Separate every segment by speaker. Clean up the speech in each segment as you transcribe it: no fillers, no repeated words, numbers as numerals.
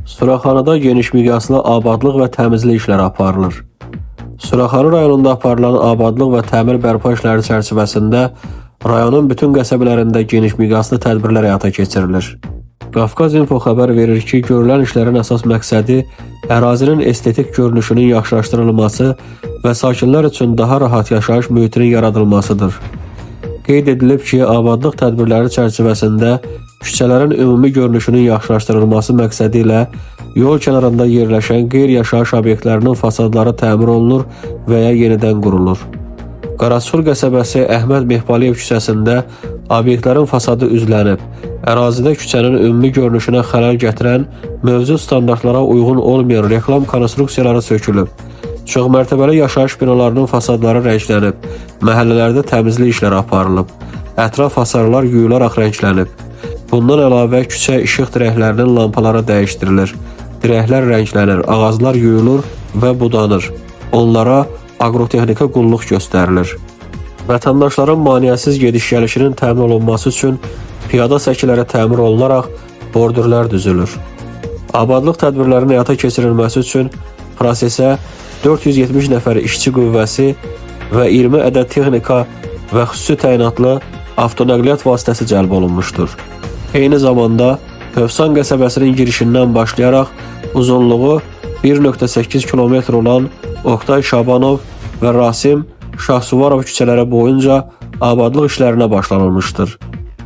Speaker 1: Suraxanıda geniş miqyaslı abadlıq və təmizlik işləri aparılır. Suraxanı rayonunda aparılan abadlıq və təmir bərpa işləri çərçivəsində rayonun bütün qəsəbələrində geniş miqyaslı tədbirlər həyata keçirilir. Qafqaz Info xəbər verir ki, görülən işlərin əsas məqsədi ərazinin estetik görünüşünün yaxşılaşdırılması və sakinlər üçün daha rahat yaşayış mühitinin yaradılmasıdır. Qeyd edilib ki, abadlıq tədbirləri çərçivəsində küçələrin ümumi görünüşünün yaxşılaşdırılması məqsədi ilə yol kənarında yerləşən qeyri-yaşayış obyektlərinin fasadları təmir olunur və ya yenidən qurulur. Qaraçul qəsəbəsi Əhməd Mehbaliyev küçəsində obyektlərin fasadı üzlənib, ərazidə küçənin ümumi görünüşünə xələl gətirən, mövcud standartlara uyğun olmayan reklam konstruksiyaları sökülüb. Çoxmərtəbəli yaşayış binalarının fasadları rənglənib, məhəllələrdə təmizlik işləri aparılıb, ətraf hasarlar yuyularaq rənglənib. Bundan əlavə küçə işıq dirəklərinin lampaları dəyişdirilir, dirəklər rənglənir, ağaclar yuyulur və budanır. Onlara aqrotexnika qulluq göstərilir. Vətəndaşların maneəsiz gediş-gəlişinin təmin olunması üçün piyada səkiləri təmir olunaraq bordürlər düzülür. Abadlıq tədbirlərinin həyata keçirilməsi üçün prosesə 470 nəfər işçi qüvvəsi və 20 ədəd texnika və xüsusi təyinatlı avtonəqliyyat vasitəsi cəlb olunmuşdur. Eyni zamanda Hövsan qəsəbəsinin girişindən başlayaraq uzunluğu 1,8 km olan Oktay Şabanov və Rasim Şahsuvarov küçələri boyunca abadlıq işlərinə başlanılmışdır.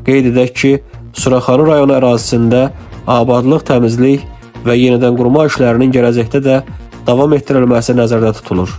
Speaker 1: Qeyd edək ki, Suraxanı rayonu ərazisində abadlıq, təmizlik və yenidən qurma işlərinin gələcəkdə də davam etdirilməsi nəzərdə tutulur.